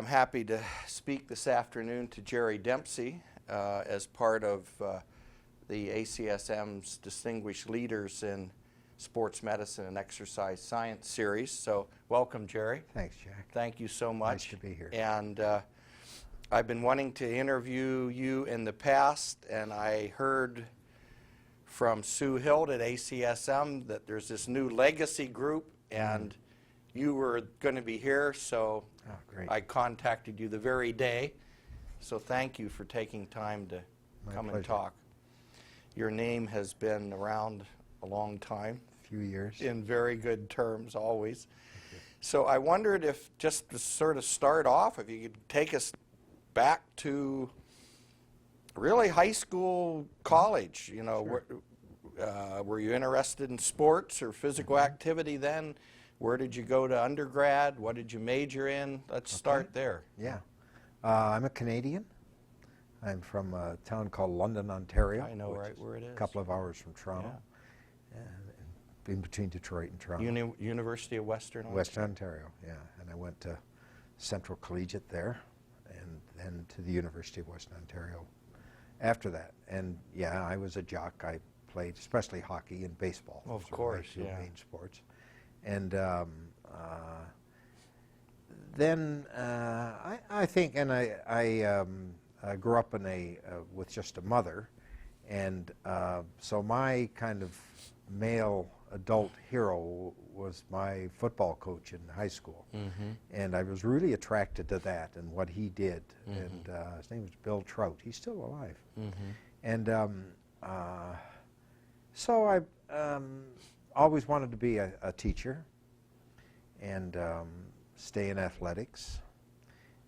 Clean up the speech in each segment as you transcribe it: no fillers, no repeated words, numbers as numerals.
I'm happy to speak this afternoon to Jerry Dempsey as part of the ACSM's Distinguished Leaders in Sports Medicine and Exercise Science series. So welcome, Jerry. Thanks, Jack. Thank you so much. Nice to be here. And I've been wanting to interview you in the past, and I heard from Sue Hild at ACSM that there's this new legacy group, and you were going to be here, so I contacted you the very day. So thank you for taking time to come and talk. Your name has been around a long time. A few years. In very good terms, always. So I wondered if, just to sort of start off, if you could take us back to really high school, college. You know, were you interested in sports or physical activity then? Where did you go to undergrad? What did you major in? Let's start there. Yeah. I'm a Canadian. I'm from a town called London, Ontario. I know right where it is. A couple of hours from Toronto. Yeah. And in between Detroit and Toronto. University of Western Ontario? Western Ontario, yeah. And I went to Central Collegiate there and then to the University of Western Ontario after that. And yeah, I was a jock. I played especially hockey and baseball. Well, of course, my two main sports. And then I think, and I grew up in with just a mother, and so my kind of male adult hero was my football coach in high school, and I was really attracted to that and what he did. And his name was Bill Trout. He's still alive. And so I always wanted to be a teacher and stay in athletics.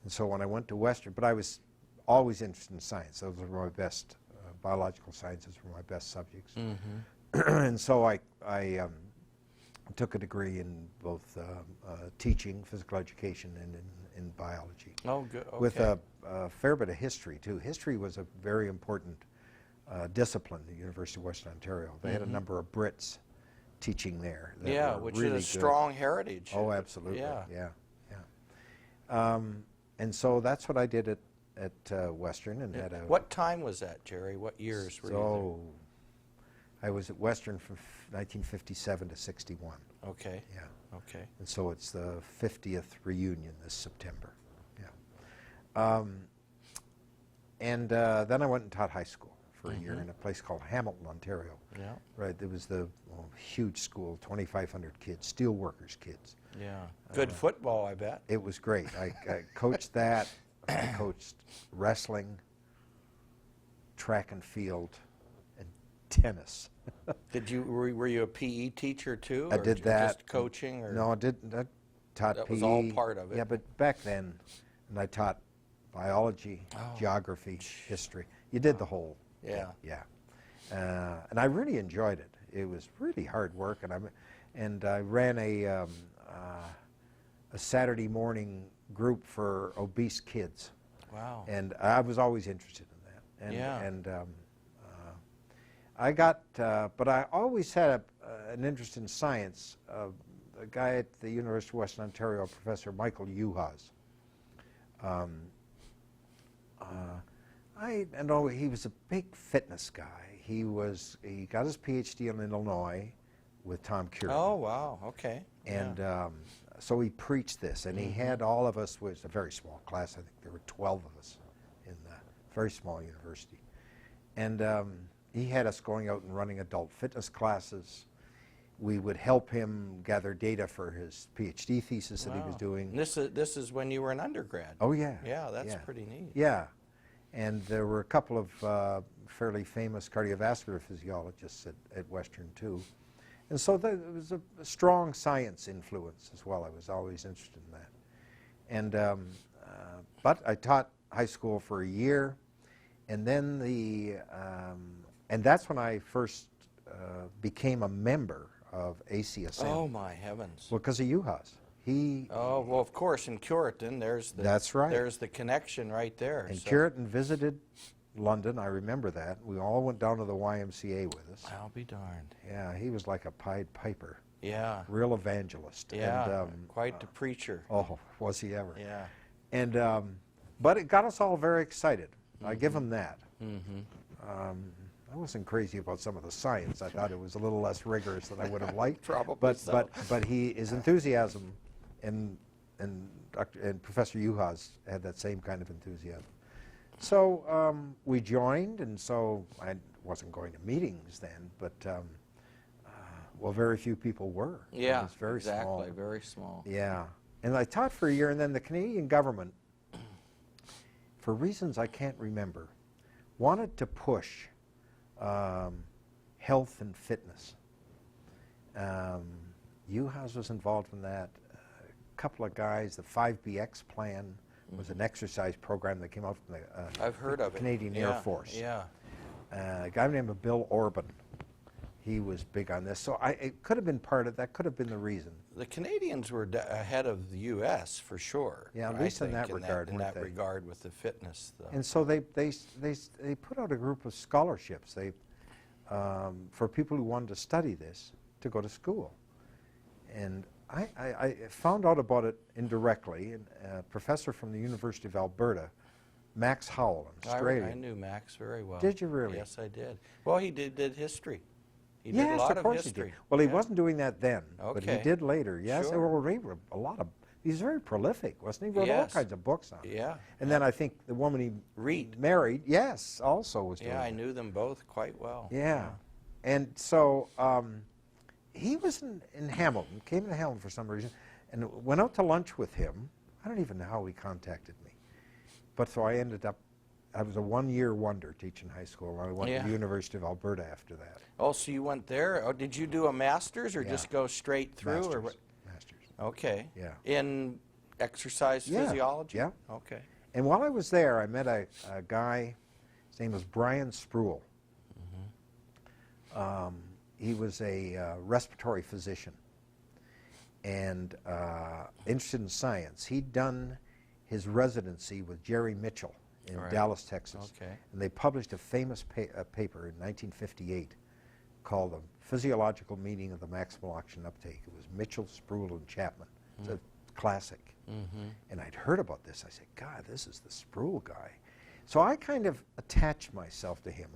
And so when I went to Western, but I was always interested in science. Those were my best, biological sciences were my best subjects. And so I took a degree in both teaching, physical education, and in biology. Oh, good. Okay. With a fair bit of history, too. History was a very important discipline at the University of Western Ontario. They had a number of Brits teaching there. Yeah, which is a strong heritage. Oh, absolutely. Yeah. And so that's what I did at Western. And had a. What time was that, Jerry? What years were you there? I was at Western from 1957 to 61. Okay. Yeah. Okay. And so it's the 50th reunion this September. Yeah. And then I went and taught high school for a year in a place called Hamilton, Ontario. Yeah. Right. There was the huge school, 2,500 kids, steel workers kids. Yeah. Good football, I bet. It was great. I coached that. I coached wrestling, track and field, and tennis. Were you a PE teacher too? I did that. Just coaching? Or? No, I didn't. I taught PE. That was all part of it. Yeah, but back then, and I taught biology, geography, history. You did the whole. Yeah. Yeah. And I really enjoyed it. It was really hard work, and I ran a Saturday morning group for obese kids. Wow. And I was always interested in that. And I got, but I always had an interest in science. A guy at the University of Western Ontario, Professor Michael Uhas. I know he was a big fitness guy. He got his Ph.D. in Illinois with Tom Curran. Oh, wow. Okay. And so he preached this, and he had all of us. It was a very small class. I think there were 12 of us in the very small university. And he had us going out and running adult fitness classes. We would help him gather data for his Ph.D. thesis that he was doing. This is when you were an undergrad. Oh, yeah. Yeah, that's pretty neat. Yeah. And there were a couple of fairly famous cardiovascular physiologists at Western, too. And so there was a strong science influence as well. I was always interested in that. And but I taught high school for a year, and then and that's when I first became a member of ACSM. Oh, my heavens. Well, because of Uhas. Oh, well, of course, in Curitin, that's right. There's the connection right there. And Curitin visited London, I remember that. We all went down to the YMCA with us. I'll be darned. Yeah, he was like a Pied Piper. Yeah. Real evangelist. Yeah, and, quite the preacher. Oh, was he ever. Yeah. And, but it got us all very excited. I give him that. I wasn't crazy about some of the science. I thought it was a little less rigorous than I would have liked. Probably so. But his enthusiasm and Professor Juhasz had that same kind of enthusiasm. So we joined, and so I wasn't going to meetings then, but well, very few people were. Yeah, it was very exactly, small. very small. Yeah, and I taught for a year, and then the Canadian government, for reasons I can't remember, wanted to push health and fitness. Juhasz was involved in that. A couple of guys, the 5BX plan was an exercise program that came out from the I've heard of Canadian it. Air Force. Yeah. A guy named Bill Orban, he was big on this. So it could have been part of that, could have been the reason. The Canadians were ahead of the U.S. for sure. Yeah, at least in that regard, in weren't that they? regard with the fitness. And so they put out a group of scholarships for people who wanted to study this to go to school. And I found out about it indirectly. And a professor from the University of Alberta, Max Howell, an Australian. I knew Max very well. Did you really? Yes, I did. Well, he did history. He Yes, did a lot of course history. he did. Well, he Yeah. wasn't doing that then, but he Okay. did later. Yes, Sure. well, he wrote a lot of. He's very prolific, wasn't he? Wrote all Yes. kinds of books on it. Yeah. And then I think the woman he Reed. married, yes, also was doing Yeah, I that. knew them both quite well. Yeah. And so he was in Hamilton, came to Hamilton for some reason, and went out to lunch with him. I don't even know how he contacted me. But so I ended up, I was a one-year wonder teaching high school, and I went to the University of Alberta after that. Oh, so you went there. Oh, did you do a master's or Yeah. just go straight through? Masters. Or what? Masters. Okay. Yeah. In exercise Yeah, physiology? yeah. Okay. And while I was there, I met a guy, his name was Brian Spruill. He was a respiratory physician and interested in science. He'd done his residency with Jerry Mitchell in Right. Dallas, Texas. Okay. And they published a famous paper in 1958 called The Physiological Meaning of the Maximal Oxygen Uptake. It was Mitchell, Spruill, and Chapman. It's a classic. And I'd heard about this. I said, God, this is the Spruill guy. So I kind of attached myself to him.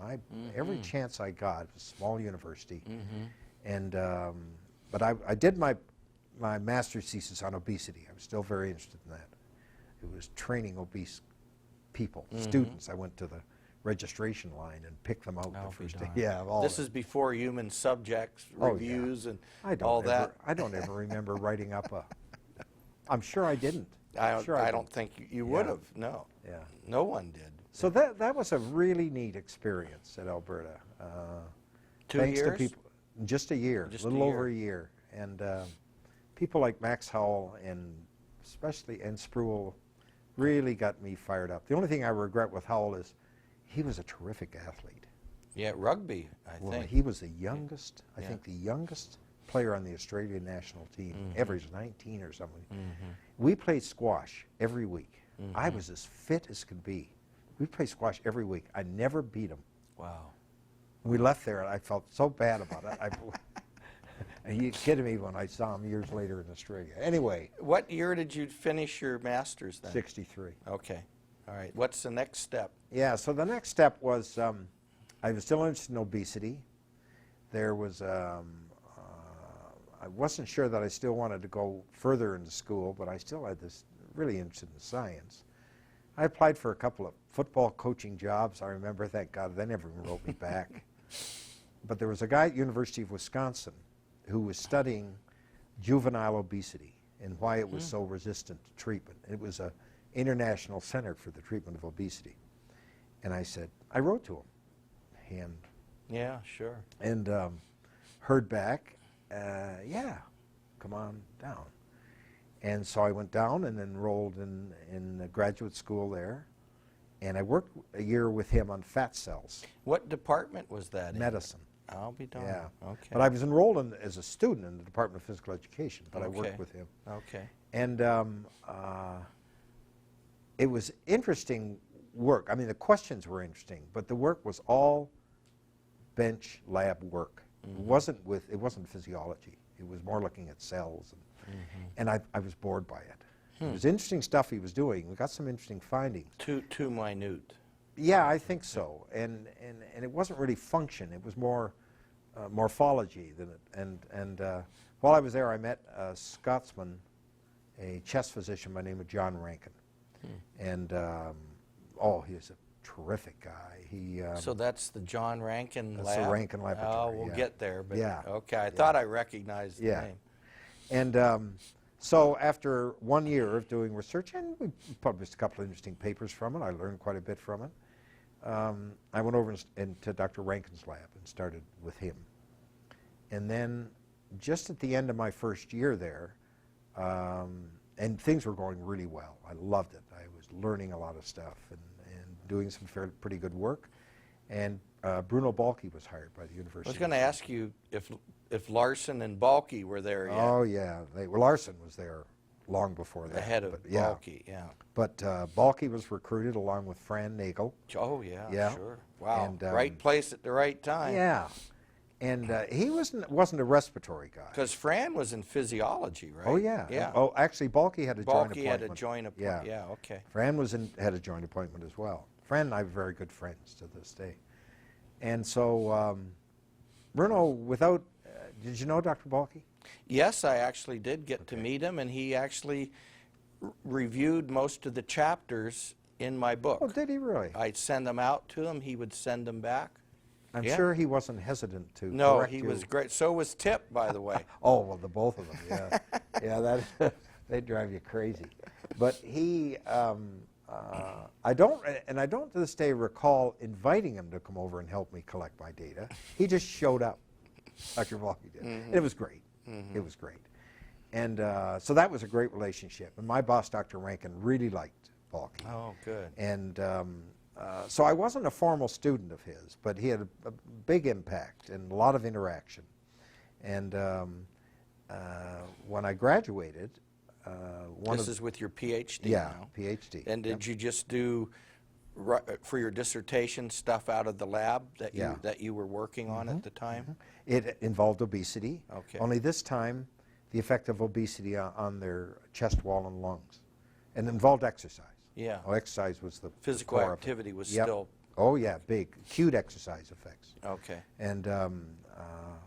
Every chance I got, it was a small university. And, but I did my master's thesis on obesity. I was still very interested in that. It was training obese people, students. I went to the registration line and picked them out I'll the be first day. darned. Yeah, all This of is before human subjects Oh, yeah. reviews and I all that. I don't ever remember writing up a. I'm sure I didn't. I Sure don't think you would have. No. Yeah. No one did. So that was a really neat experience at Alberta. 2 thanks years? to people, just a year, Just a a little year. over a year, and people like Max Howell and especially Spruill really got me fired up. The only thing I regret with Howell is he was a terrific athlete. Yeah, rugby, I Well, think. he was the youngest, I Yeah. think the youngest player on the Australian national team ever. He was 19 or something. We played squash every week. I was as fit as could be. We played squash every week. I never beat him. Wow. We left there, and I felt so bad about it. And he kidded me when I saw him years later in Australia. Anyway, What year did you finish your master's then? 63. Okay. All right. What's the next step? Yeah, so the next step was I was still interested in obesity. There was, I wasn't sure that I still wanted to go further into school, but I still had this really interested in science. I applied for a couple of football coaching jobs. I remember, thank God, they never even wrote me back. But there was a guy at University of Wisconsin who was studying juvenile obesity and why it was so resistant to treatment. It was an international center for the treatment of obesity. And I said, I wrote to him Yeah, sure. and heard back, yeah, come on down. And so I went down and enrolled in a graduate school there. And I worked a year with him on fat cells, What department was that in? medicine. I'll be darned. Yeah. Okay. But I was enrolled as a student in the Department of Physical Education, but I Okay. worked with him. Okay. And it was interesting work. I mean, the questions were interesting, but the work was all bench lab work. It wasn't physiology. It was more looking at cells. And I was bored by it. It was interesting stuff he was doing. We got some interesting findings. Too minute. Yeah, I think so. And it wasn't really function. It was more morphology than it. And while I was there, I met a Scotsman, a chest physician by the name of John Rankin. And, oh, he's a terrific guy. He So that's the John Rankin that's lab? the Rankin Laboratory. Oh, we'll yeah. get there. But Yeah. Okay, I thought I recognized the Yeah. name. And so after 1 year of doing research, and we published a couple of interesting papers from it, I learned quite a bit from it, I went over into Dr. Rankin's lab and started with him. And then just at the end of my first year there, and things were going really well. I loved it. I was learning a lot of stuff and doing some pretty good work. And Bruno Balke was hired by the university. I was going to ask you if Larson and Balke were there yet. Oh, yeah. Well, Larson was there long before that. The head of Balke, yeah. But Balke was recruited along with Fran Nagel. Oh, yeah, Yeah. sure. Wow, And, right place at the right time. Yeah. And he wasn't a respiratory guy. Because Fran was in physiology, right? Oh, yeah. Yeah. Oh, actually, Balke had a joint appointment. Balke had a joint appointment. Yeah, okay. Fran had a joint appointment as well. Fran and I are very good friends to this day. And so, Bruno, did you know Dr. Balke? Yes, I actually did get to meet him, and he actually reviewed most of the chapters in my book. Oh, did he really? I'd send them out to him. He would send them back. I'm Yeah. sure he wasn't hesitant to No, correct he you. was great. So was Tip, by the way. Oh, well, the both of them, yeah. Yeah, they drive you crazy. But he, I don't to this day recall inviting him to come over and help me collect my data. He just showed up, Dr. Balke did. And it was great. It was great. And so that was a great relationship. And my boss, Dr. Rankin, really liked Balke. Oh, good. And so I wasn't a formal student of his, but he had a big impact and a lot of interaction. And when I graduated, This is with your Ph.D. yeah, now. Ph.D. And did you just do, for your dissertation, stuff out of the lab that you were working on at the time? It involved obesity. Okay. Only this time, the effect of obesity on their chest wall and lungs, and involved exercise. Yeah. Oh, exercise was the Physical core of it. activity was Yep. still... Oh yeah, big, acute exercise effects. Okay. And I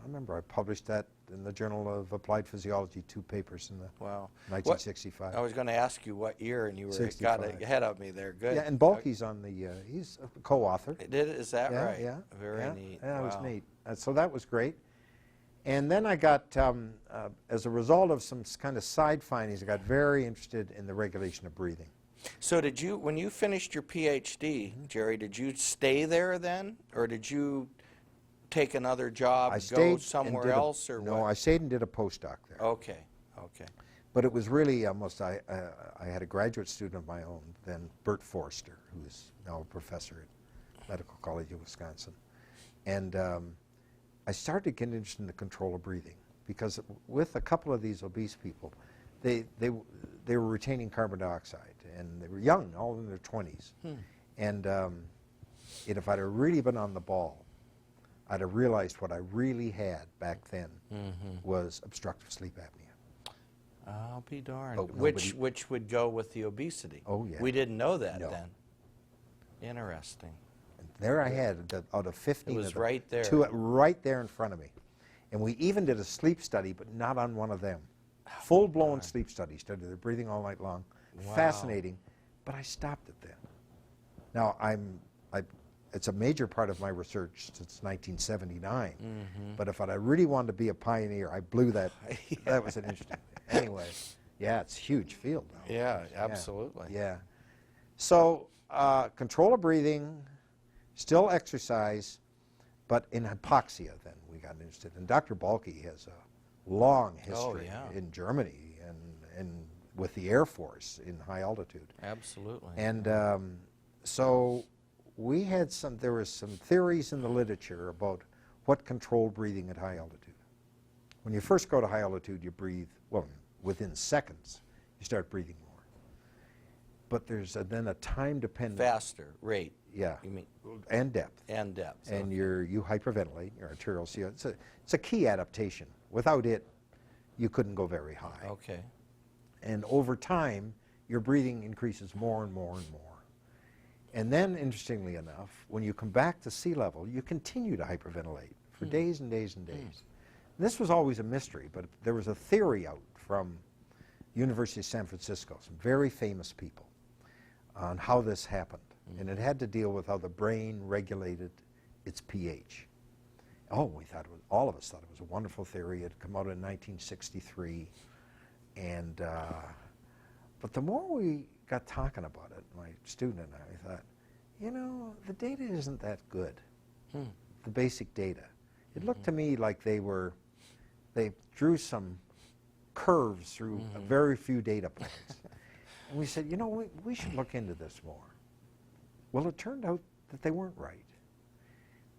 remember I published that in the Journal of Applied Physiology, 2 papers in the Wow. 1965. I was going to ask you what year, and you were got 65. ahead of me there. Good. Yeah, and Balke's on the, he's a co-author. Is that Yeah, right? yeah. Very yeah, neat. Yeah, it was Wow. neat. So that was great. And then I got, as a result of some kind of side findings, I got very interested in the regulation of breathing. So did you, when you finished your Ph.D., Jerry, did you stay there then? Or did you take another job, I go stayed and somewhere did else, or no, what? I stayed and did a postdoc there. Okay, okay. But it was really almost, I had a graduate student of my own, then Bert Forster, who's now a professor at Medical College of Wisconsin. And I started getting interested in the control of breathing, because with a couple of these obese people, they were retaining carbon dioxide, and they were young, all in their 20s. And if I'd have really been on the ball, I'd have realized what I really had back then was obstructive sleep apnea. I'll be darned. Oh, which would go with the obesity. Oh, yeah. We didn't know that No. then. Interesting. And there I had, out of 15 It was of them, right there. 2 right there in front of me. And we even did a sleep study, but not on one of them. Full-blown sleep study, studied their breathing all night long. Wow. Fascinating, but I stopped it then. Now, it's a major part of my research since 1979, but if I really wanted to be a pioneer, I blew that. That was an interesting thing. Anyway, yeah, it's a huge field now. Yeah, absolutely. Yeah. So, control of breathing, still exercise, but in hypoxia then we got interested. And Dr. Balke has a long history in Germany and with the Air Force in high altitude. Absolutely. And so we had there were some theories in the literature about what controlled breathing at high altitude. When you first go to high altitude, you breathe, well, within seconds, you start breathing more. But there's then a time-dependent... Faster rate. Yeah. You mean? And depth. And depth. And okay. you hyperventilate, your arterial CO. It's a key adaptation. Without it, you couldn't go very high. Okay. And over time, your breathing increases more and more and more. And then, interestingly enough, when you come back to sea level, you continue to hyperventilate for days and days and days. And this was always a mystery, but there was a theory out from University of San Francisco, some very famous people, on how this happened. And it had to deal with how the brain regulated its pH. Oh, we thought it was, all of us thought it was a wonderful theory. It had come out in 1963. And, but the more we got talking about it, my student and I thought, you know, the data isn't that good, the basic data. It looked to me like they drew some curves through a very few data points. And we said, you know, we should look into this more. Well, it turned out that they weren't right.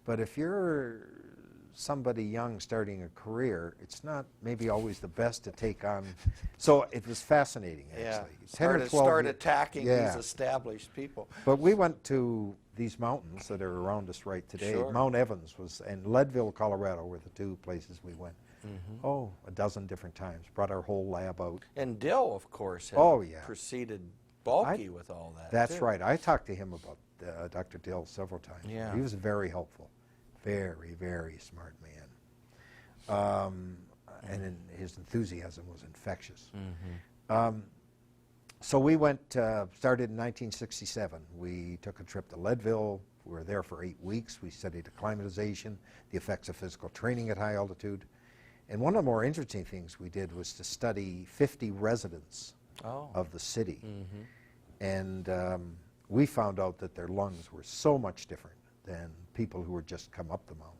But if you're somebody young starting a career, it's not maybe always the best to take on. So it was fascinating, actually. Yeah, start attacking these established people. But we went to these mountains that are around us right today. Sure. Mount Evans was, and Leadville, Colorado were the two places we went. Oh, a dozen different times. Brought our whole lab out. And Dill, of course, had preceded Balky with all that. That's right. I talked to him about Dr. Dill several times. Yeah. He was very helpful. Very, very smart man. And his enthusiasm was infectious. So we went, started in 1967. We took a trip to Leadville. We were there for 8 weeks. We studied acclimatization, the effects of physical training at high altitude. And one of the more interesting things we did was to study 50 residents of the city. And we found out that their lungs were so much different than people who had just come up the mountain.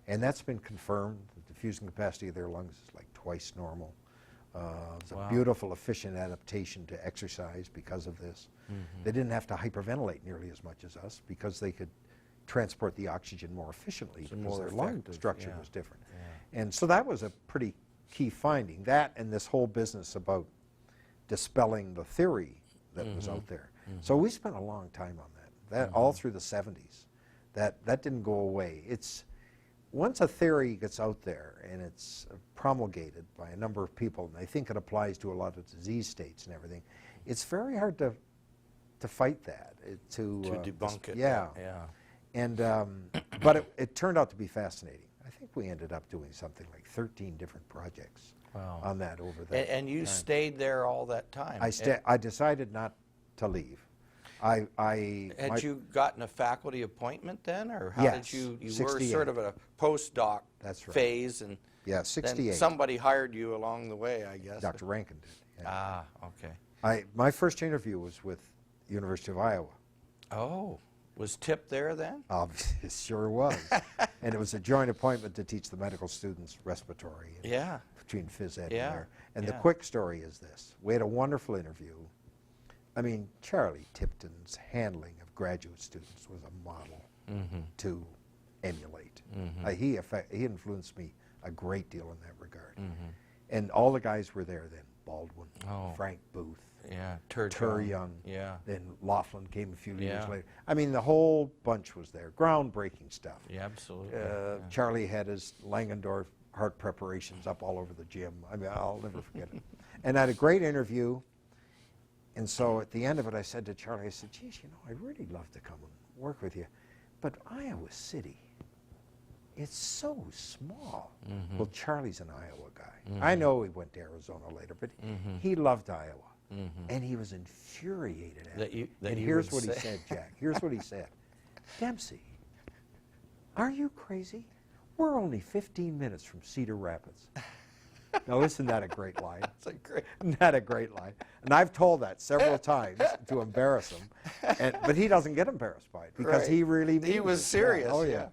And that's been confirmed. The diffusing capacity of their lungs is like twice normal. It's a beautiful, efficient adaptation to exercise because of this. They didn't have to hyperventilate nearly as much as us because they could transport the oxygen more efficiently because their lung structure was different. And so that was a pretty key finding. That and this whole business about dispelling the theory that was out there. So we spent a long time on that all through the 70s. That didn't go away. It's once a theory gets out there and it's promulgated by a number of people, and they think it applies to a lot of disease states and everything, it's very hard to fight that. To debunk it. Yeah. And but it turned out to be fascinating. I think we ended up doing something like 13 different projects on that over that. And you stayed there all that time. I decided not to leave. Had you gotten a faculty appointment then, or how Yes, did you were 68. sort of a postdoc phase, and yeah, 68. then somebody hired you along the way, I guess. Dr. Rankin did. Yeah. Okay. My first interview was with University of Iowa. Oh, was Tip there then? It sure was. And it was a joint appointment to teach the medical students respiratory. Between phys ed and there. And the quick story is this. We had a wonderful interview. I mean, Charlie Tipton's handling of graduate students was a model to emulate. He influenced me a great deal in that regard. And all the guys were there then. Baldwin, Frank Booth, Tur Young, then Laughlin came a few years later. I mean, the whole bunch was there. Groundbreaking stuff. Yeah, absolutely. Charlie had his Langendorf heart preparations up all over the gym. I mean, I'll never forget it. And I had a great interview. And so at the end of it, I said to Charlie, I said, geez, you know, I'd really love to come and work with you. But Iowa City, it's so small. Well, Charlie's an Iowa guy. I know he went to Arizona later, but he loved Iowa. And he was infuriated at it. And here's what he said, Jack. Here's what he said. Dempsey, are you crazy? We're only 15 minutes from Cedar Rapids. Now, isn't that a great line? Isn't that a great line? And I've told that several times to embarrass him, but he doesn't get embarrassed by it because he really means he was serious. Oh, yeah.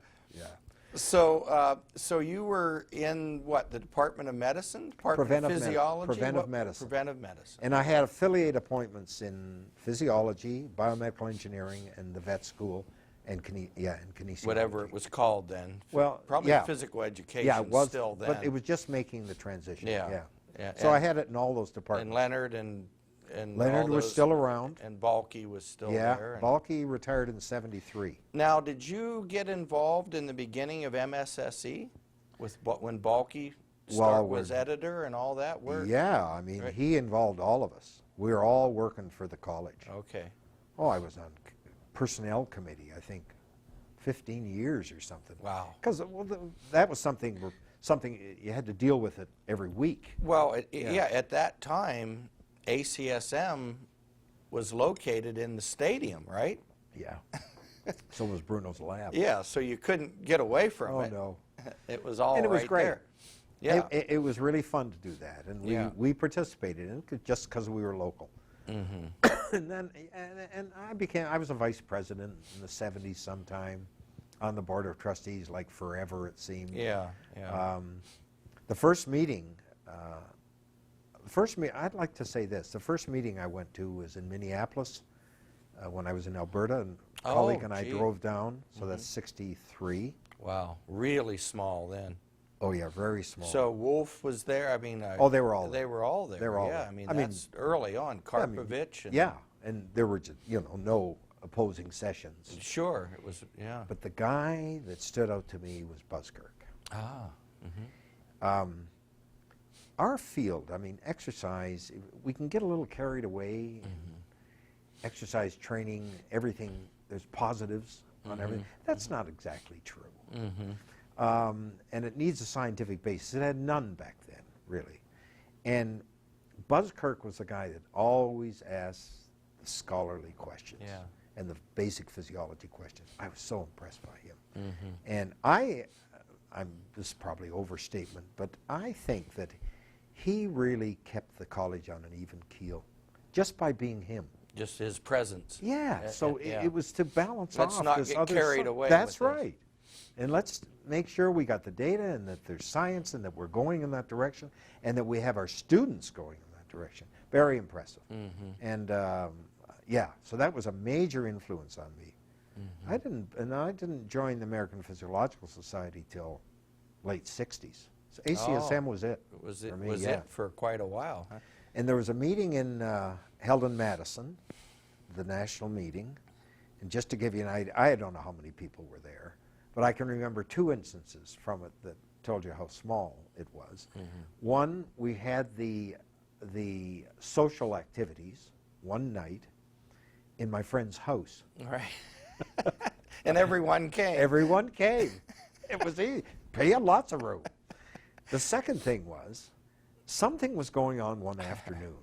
So you were in what, the Department of Medicine? Department of Physiology? Preventive medicine. Preventive medicine. And I had affiliate appointments in physiology, biomedical engineering, and the vet school, and kinesiology. Whatever it was called then. Well, probably physical education it was, still then. But it was just making the transition. Yeah. So I had it in all those departments. And Leonard and Leonard all was those, still around. And Balky was still there. Yeah, Balky retired in '73. Now, did you get involved in the beginning of MSSE when Balky was editor and all that work? Yeah, I mean, Right. he involved all of us. We were all working for the college. Okay. Oh, I was on personnel committee, I think, 15 years or something. Wow. Because that was something you had to deal with it every week. Well, yeah, at that time, ACSM was located in the stadium, right? Yeah. So was Bruno's lab. Yeah, so you couldn't get away from it. Oh, no. It was all And it was right great. there. Yeah. It was really fun to do that, and we participated in it just because we were local. Mm-hmm. And then I was a vice president in the 70s sometime, on the board of trustees like forever it seemed. Yeah, yeah. The first meeting, I'd like to say this, the first meeting I went to was in Minneapolis when I was in Alberta, and a colleague and I drove down, so that's 63. Wow, really small then. Oh yeah, very small. So Wolf was there. I mean, oh, they were all there. They were all there. They were all yeah, there. I mean, I mean, that's early on. Karpovich. And yeah, and there were just, no opposing sessions. Sure, it was. Yeah. But the guy that stood out to me was Buskirk. Ah. Mm-hmm. Our field, I mean, exercise, we can get a little carried away. Exercise training, everything, there's positives on everything. That's not exactly true. And it needs a scientific basis. It had none back then, really. And Buskirk was the guy that always asked the scholarly questions and the basic physiology questions. I was so impressed by him. And this is probably overstatement, but I think that he really kept the college on an even keel just by being him. Just his presence. Yeah, so it was to balance Let's off not this get other carried away That's with this. right. And let's make sure we got the data and that there's science and that we're going in that direction and that we have our students going in that direction. Very impressive. And so that was a major influence on me. I didn't join the American Physiological Society till late 60s. So ACSM was it. Was it for me, was it for quite a while, huh? And there was a meeting held in Madison, the national meeting. And just to give you an idea, I don't know how many people were there, but I can remember two instances from it that told you how small it was. One, we had the social activities one night in my friend's house. Right. And everyone came. Everyone came. It was easy. He had lots of room. The second thing was, something was going on one afternoon,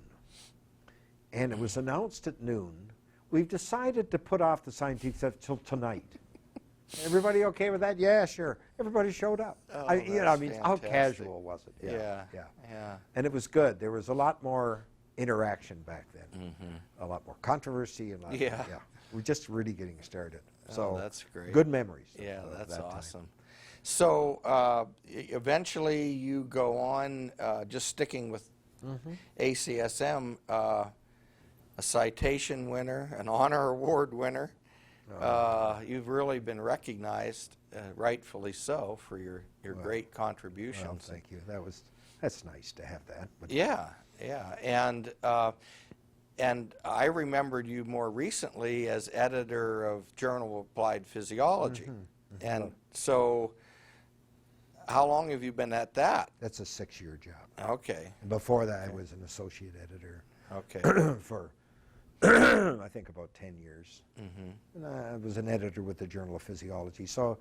and it was announced at noon, we've decided to put off the scientific stuff till tonight. Everybody okay with that? Yeah, sure. Everybody showed up. Oh, I mean, how fantastic. casual was it? Yeah. And it was good. There was a lot more interaction back then. A lot more controversy. And we're just really getting started. So that's great. Good memories. Yeah, that's that awesome. So eventually you go on, just sticking with ACSM, a citation winner, an honor award winner. You've really been recognized, rightfully so, for your great contributions. Well, thank you. That's nice to have that. But Yeah. And I remembered you more recently as editor of Journal of Applied Physiology. And so how long have you been at that? That's a 6-year job. Okay. And before that, I was an associate editor Okay. for, I think, about 10 years. And I was an editor with the Journal of Physiology. So,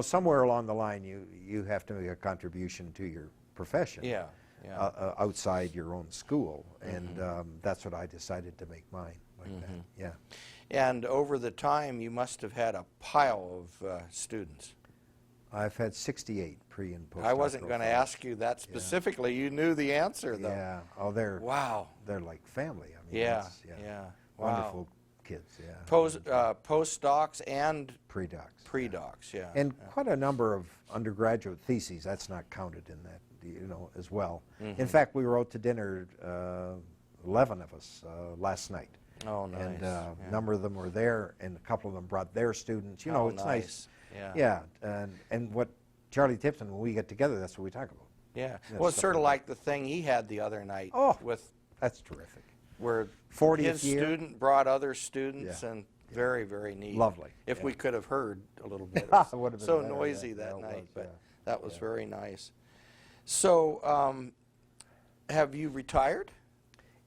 somewhere along the line, you have to make a contribution to your profession. Yeah. Outside your own school. And that's what I decided to make mine like that. Yeah. And over the time, you must have had a pile of students. I've had 68 pre and post. I wasn't going to ask you that specifically. You knew the answer, though. Yeah. Oh, they're like family. I mean, Yeah. Wonderful kids. Yeah. Postdocs and Pre-docs. pre-docs. Yeah. And quite a number of undergraduate theses. That's not counted in that, as well. In fact, we were out to dinner, 11 of us, last night. Oh, nice. And a number of them were there, and a couple of them brought their students. It's nice. Yeah. And what Charlie Tipton, when we get together, that's what we talk about. Yeah. That's Well, it's stuff sort of like like the thing he had the other night. Oh. With That's terrific. where 40th his year. student brought other students, Yeah. and very, very neat. Lovely. If we could have heard a little bit. It It was would have been so better, noisy yeah. that Yeah, it night, was, but yeah. that was very nice. So, have you retired?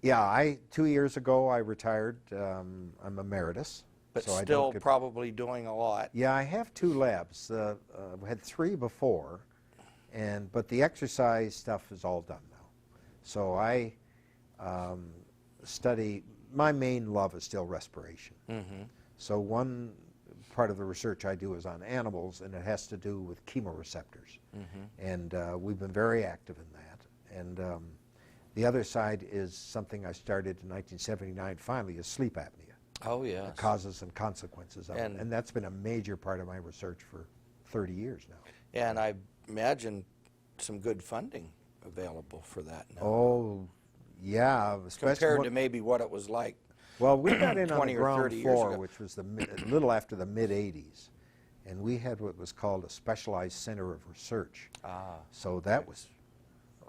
Yeah, 2 years ago I retired. I'm emeritus. But so I still don't get, probably doing a lot. yeah, I have 2 labs. We had 3 before, but the exercise stuff is all done now. So I study, my main love is still respiration. Mm-hmm. So one part of the research I do is on animals, and it has to do with chemoreceptors. Mm-hmm. And we've been very active in that. And the other side is something I started in 1979, finally, is sleep apnea. Oh, yes. The causes and consequences of it. And that's been a major part of my research for 30 years now. And I imagine some good funding available for that now. Oh, yeah. Compared to maybe what it was like. Well, we got in on 20 the or ground 30 years floor, ago. which was a little after the mid-'80s. And we had what was called a specialized center of research. So that was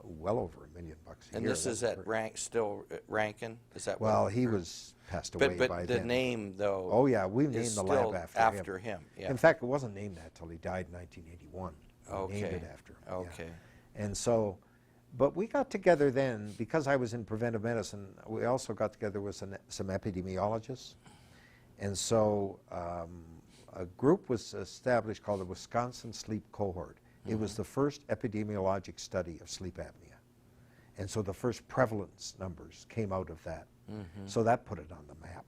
well over $1 million a year. And this is at still Rankin? Is that well, he was passed away by But the then. name, though, Oh, yeah, we named is the lab still after him. Yeah. In fact, it wasn't named that till he died in 1981. We named it after him. Okay. Yeah. And so, but we got together then, because I was in preventive medicine, we also got together with some epidemiologists. And so a group was established called the Wisconsin Sleep Cohort. It was the first epidemiologic study of sleep apnea. And so the first prevalence numbers came out of that. So that put it on the map.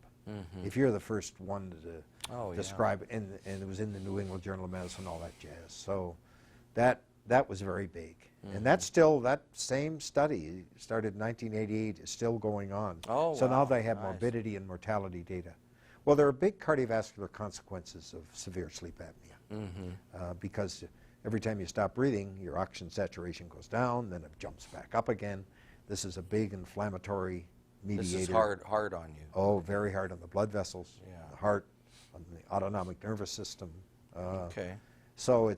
If you're the first one to describe it, and it was in the New England Journal of Medicine, all that jazz. So that was very big. And that's still, that same study started in 1988, is still going on. Oh, so now wow. they have Nice. morbidity and mortality data. Well, there are big cardiovascular consequences of severe sleep apnea because every time you stop breathing, your oxygen saturation goes down, then it jumps back up again. This is a big inflammatory mediator. This is hard on you. Oh, very hard on the blood vessels, Yeah. the heart, on the autonomic nervous system. Okay. So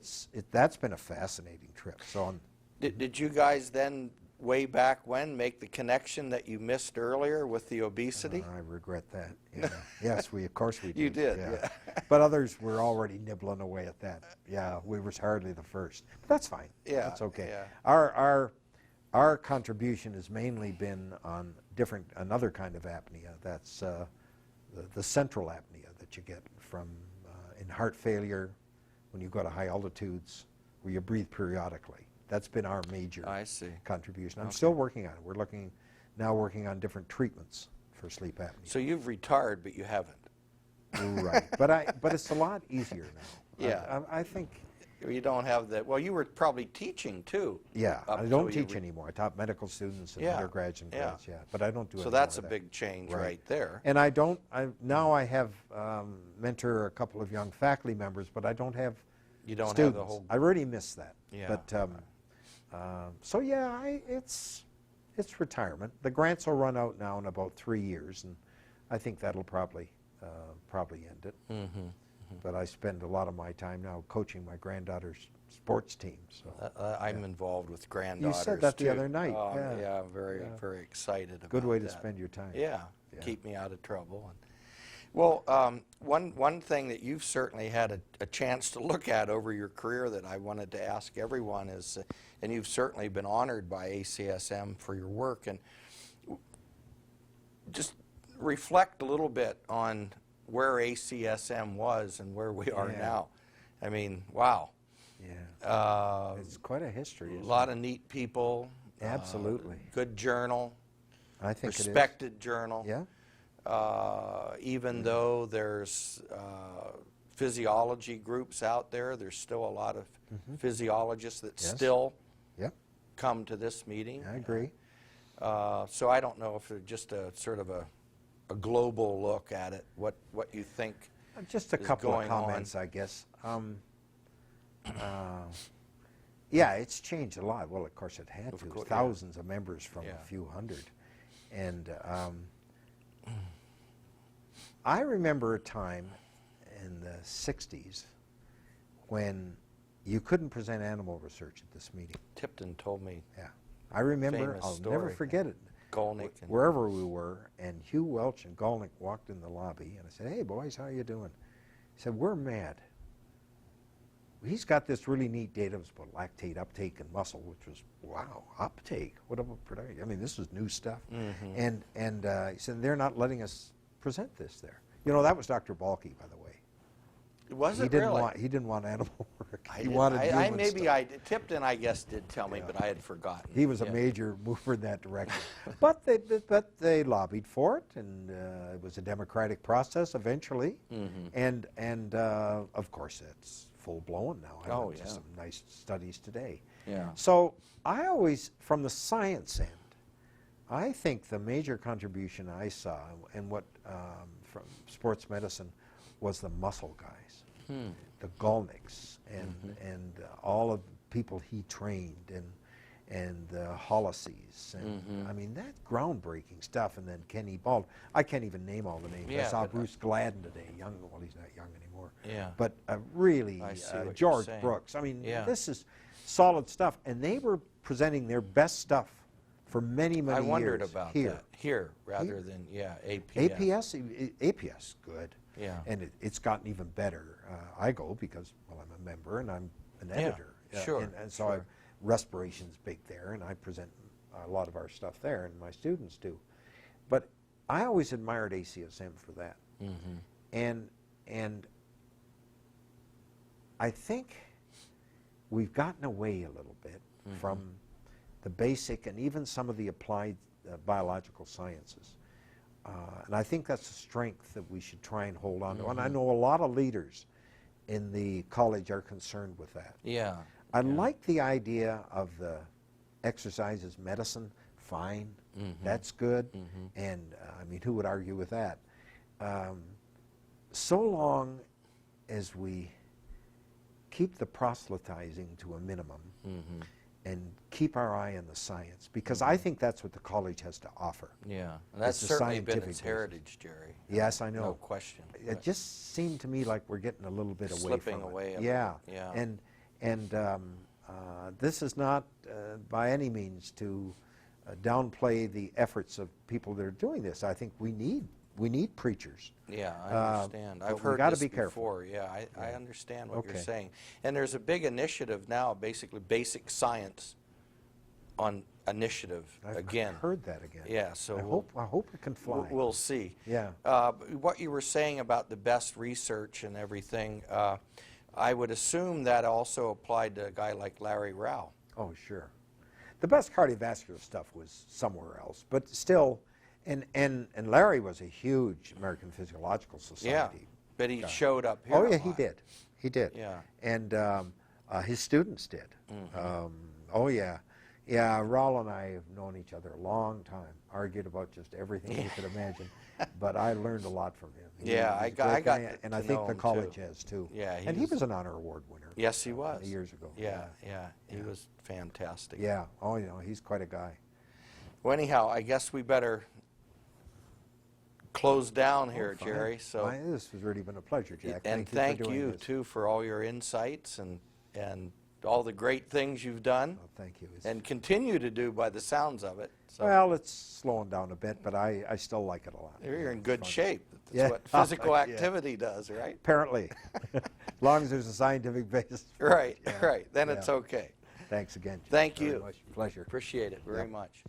that's been a fascinating trip. So Did you guys then, way back when, make the connection that you missed earlier with the obesity? I regret that. Yeah. Yes, of course we did. You did, yeah. But others were already nibbling away at that. Yeah, we were hardly the first. But that's fine. Yeah, That's okay. yeah. Our contribution has mainly been on another kind of apnea. That's the central apnea that you get from in heart failure when you go to high altitudes where you breathe periodically. That's been our major contribution. I'm still working on it. We're now working on different treatments for sleep apnea. So you've retired, but you haven't. Right. But it's a lot easier now. Yeah. I think. You don't have that. Well, you were probably teaching too. Yeah. up I till don't you teach anymore. I taught medical students and Yeah, undergrads and yeah. grads. Yeah. But I don't do it. So anymore that's a of that. big change right there. And now I have mentor a couple of young faculty members, but I don't have You don't students. have the whole. I really miss that. Yeah. But so yeah, it's retirement. The grants will run out now in about 3 years, and I think that'll probably end it. But I spend a lot of my time now coaching my granddaughter's sports team. So I'm involved with granddaughters. you said that too. the other night. Yeah, I'm very excited about Good way to that. spend your time. Yeah, Yeah. keep me out of trouble. Well, one thing that you've certainly had a chance to look at over your career that I wanted to ask everyone is, and you've certainly been honored by ACSM for your work, and just reflect a little bit on where ACSM was and where we are Yeah. now. I mean, wow. Yeah. It's quite a history. A Isn't lot it? of neat people. Absolutely. Good journal. I think Respected journal. it is. Yeah. Even though there's physiology groups out there, there's still a lot of physiologists that Yes. still Yeah. come to this meeting. I agree. So I don't know if it's just a sort of a global look at it, what you think. Just a is couple of going on. comments, I guess. Yeah, it's changed a lot. Well, of course it had Of to. course, yeah. Thousands of members from Yeah. a few hundred. And I remember a time in the 60s when you couldn't present animal research at this meeting. Tipton told me. Yeah. I remember, Famous I'll story. never forget it. Golnick and Wherever we were, and Hugh Welch and Golnick walked in the lobby, and I said, "Hey, boys, how you doing?" He said, "We're mad. he's got this really neat data about lactate uptake in muscle, which was, wow, uptake, what about production? I mean, this is new stuff. And he said, they're not letting us present this there. You know, that was Dr. Balke, by the way. Was He it didn't really? want, he didn't want animal work. He didn't- wanted I human maybe stuff. Tipton, I guess, did tell me, but I had forgotten. He was a Yeah. major mover in that direction. but they lobbied for it, and it was a democratic process eventually. And of course, it's full blown now. I Oh, went to yeah. some nice studies today. Yeah. So I always, from the science end, I think the major contribution I saw and what from sports medicine was the muscle guys, the Golnicks, and all of the people he trained, and the Holliseys, and I mean, that groundbreaking stuff. And then Kenny Bald. I can't even name all the names. Yeah, I saw but, Bruce Gladden today. Young, well, he's not young anymore. Yeah. But really, I see what you're George saying. Brooks. I mean, Yeah. this is solid stuff, and they were presenting their best stuff for many, many I years. wondered about here. that. Here, rather Here. than, APS. APS, good. Yeah. And it's gotten even better. I go because, well, I'm a member and I'm an editor. sure, And so sure. respiration's big there, and I present a lot of our stuff there, and my students do. But I always admired ACSM for that. And I think we've gotten away a little bit from the basic and even some of the applied biological sciences. And I think that's a strength that we should try and hold on to. And I know a lot of leaders in the college are concerned with that. Yeah. I like the idea of the exercise as medicine, fine, that's good. And I mean, who would argue with that? So long as we keep the proselytizing to a minimum and keep our eye on the science, because I think that's what the college has to offer. Yeah. And that's It's the certainly been scientific its basis. heritage, Jerry. Yes, I know. No question. It just seemed to me like we're getting a little bit away Slipping from away it. a Yeah. little, yeah. And this is not by any means to downplay the efforts of people that are doing this. I think we need preachers. Yeah, I understand. but I've we heard gotta this be careful. before. Yeah, I understand what you're Okay. saying. And there's a big initiative now, basically basic science on initiative I've again. heard that again. Yeah, so I hope it can fly. we'll see. Yeah. What you were saying about the best research and everything, I would assume that also applied to a guy like Larry Rao. Oh, sure. The best cardiovascular stuff was somewhere else, but still, and Larry was a huge American Physiological Yeah, Society. but he showed up here. Oh a yeah, he lot. did. He did. Yeah. And his students did. Oh yeah. Yeah, Raul and I have known each other a long time, argued about just everything you could imagine, but I learned a lot from him. Yeah, I He's a got great guy, to and I know think the him, college too. has too. Yeah, and he was an honor award winner. Yes, he was. Many years ago. Yeah, he was fantastic. Yeah. Oh, you know, he's quite a guy. Well, anyhow, I guess we better close down here, Fine. Jerry. So, This has really been a pleasure, Jack. and for thank doing you this. too for all your insights and all the great things you've done Oh, thank you. It's- and continue to do by the sounds of it. So well, it's slowing down a bit, but I still like it a lot. you're in It's good fun. shape. That's Yeah. what physical Yeah. activity does, right? Apparently, as long as there's a scientific basis. for it. Right, Yeah. right. Then it's Yeah. okay. Thanks again, Jack. Thank Very you. much. Pleasure. Appreciate it very Yep. much.